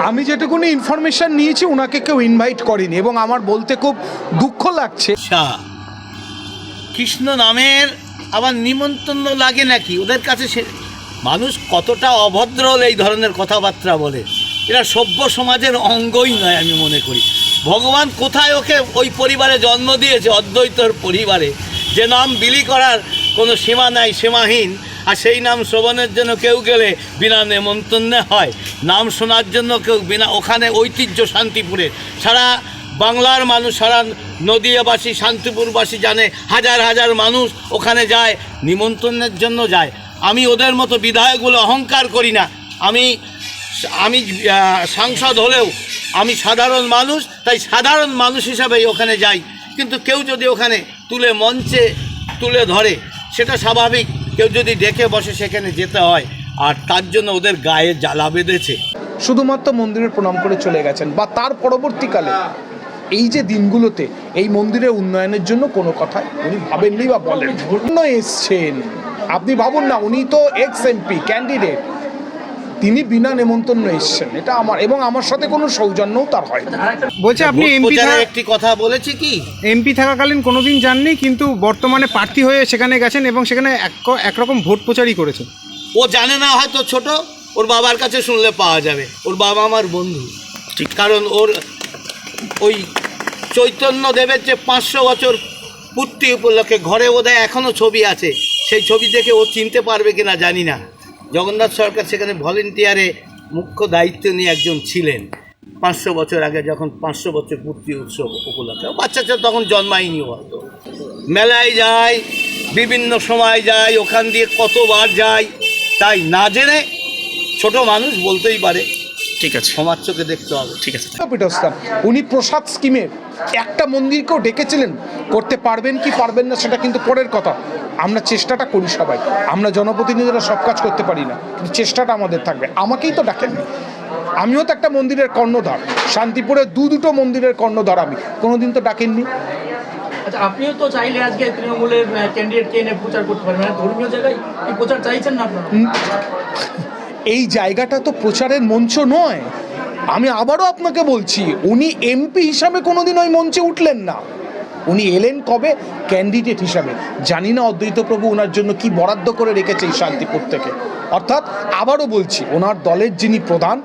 আমি যেটুকুনি ইনফরমেশন নিয়েছি ওনাকে কেউ ইনভাইট করেনি, এবং আমার বলতে খুব দুঃখ লাগছে। কৃষ্ণ নামের আবার নিমন্ত্রণ লাগে নাকি ওদের কাছে? সে মানুষ কতটা অভদ্র হলে এই ধরনের কথাবার্তা বলে। এরা সভ্য সমাজের অঙ্গই নয় আমি মনে করি। ভগবান কোথায় ওকে ওই পরিবারে জন্ম দিয়েছে, অদ্বৈতর পরিবারে, যে নাম বিলি করার কোনো সীমা নাই, সীমাহীন। আর সেই নাম শ্রবণের জন্য কেউ গেলে বিনা নেমন্তন্নে হয়, নাম শোনার জন্য কেউ বিনা, ওখানে ঐতিহ্য শান্তিপুরের সারা বাংলার মানুষ, সারা নদীয়াবাসী, শান্তিপুরবাসী জানে, হাজার হাজার মানুষ ওখানে যায়, নিমন্ত্রণের জন্য যায়। আমি ওদের মতো বিধায়কগুলো অহংকার করি না। আমি সাংসদ হলেও আমি সাধারণ মানুষ, তাই সাধারণ মানুষ হিসাবেই ওখানে যাই। কিন্তু কেউ যদি ওখানে মঞ্চে তুলে ধরে সেটা স্বাভাবিক, কেউ যদি ডেকে বসে সেখানে যেতে হয়, আর তার জন্য ওদের গায়ে জ্বালা বেঁধেছে। শুধুমাত্র মন্দিরে প্রণাম করে চলে গেছেন, বা তার পরবর্তীকালে এই যে দিনগুলোতে এই মন্দিরের উন্নয়নের জন্য কোনো কথাই উনি ভাবেননি বা বলেন। এসছেন, আপনি ভাবুন না, উনি তো এক্স এমপি ক্যান্ডিডেট, তিনি বিনা নেমন্তন্ন এসছেন। এটা আমার, এবং আমার সাথে কোনো সৌজন্যও তার হয় না। বলছে আপনি এমপি একটি কথা বলেছি কি, এমপি থাকাকালীন কোনোদিন যাননি, কিন্তু বর্তমানে প্রার্থী হয়ে সেখানে গেছেন এবং সেখানে একরকম ভোট প্রচারই করেছেন। ও জানে না, হয়তো ছোট, ওর বাবার কাছে শুনলে পাওয়া যাবে। ওর বাবা আমার বন্ধু, ঠিক, কারণ ওর ওই চৈতন্য দেবের যে 500 বছর পূর্তি উপলক্ষে ঘরে বোধহয় এখনও ছবি আছে, সেই ছবি দেখে ও চিনতে পারবে কিনা জানি না। জগন্নাথ সরকার সেখানে ভলেন্টিয়ারে মুখ্য দায়িত্ব নিয়ে একজন ছিলেন 500 বছর আগে, যখন 500 বছর পূর্তি উৎসব উপলক্ষে। বাচ্চা তখন জন্মায়নি হয়তো। মেলায় যায়, বিভিন্ন সময় যায়, ওখান দিয়ে কতবার যায়, তাই না জেনে ছোট মানুষ বলতেই পারে। ঠিক আছে, সমাজ চোখে দেখতে হবে। ঠিক আছে। উনি প্রসাদ স্কিমের একটা মন্দিরকেও ডেকেছিলেন, করতে পারবেন কি পারবেন না সেটা কিন্তু পরের কথা। আমরা চেষ্টাটা করি সবাই, আমরা জনপ্রতিনিধিরা সব কাজ করতে পারি না, কিন্তু চেষ্টাটা আমাদের থাকবে। আমাকেই তো ডাকেননি, আমিও তো একটা মন্দিরের কর্ণধার, শান্তিপুরে দুটো মন্দিরের কর্ণধার, আমি কোনোদিন তো ডাকেননি। আচ্ছা, আপনিও তো চাইলে আজকে তৃণমূলের ক্যান্ডিডেটকে এনে প্রচার করতে পারবেন, মানে ধর্মীয় জায়গায় কি প্রচার চাইছেন না আপনারা? এই জায়গাটা তো প্রচারের মঞ্চ নয়। আমি আবারও আপনাকে বলছি, উনি এমপি হিসাবে কোনোদিন ওই মঞ্চে উঠলেন না। উনি এলেন কবে? ক্যান্ডিডেট হিসাবে। জানি না অদ্বৈত প্রভু ওনার জন্য কি বরাদ্দ করে রেখেছে এই শান্তিপুর থেকে। অর্থাৎ আবারও বলছি, ওনার দলের যিনি প্রধান,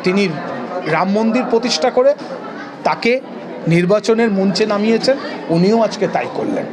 তিনি রাম মন্দির প্রতিষ্ঠা করে তাকে নির্বাচনের মঞ্চে নামিয়েছেন, উনিও আজকে তাই করলেন।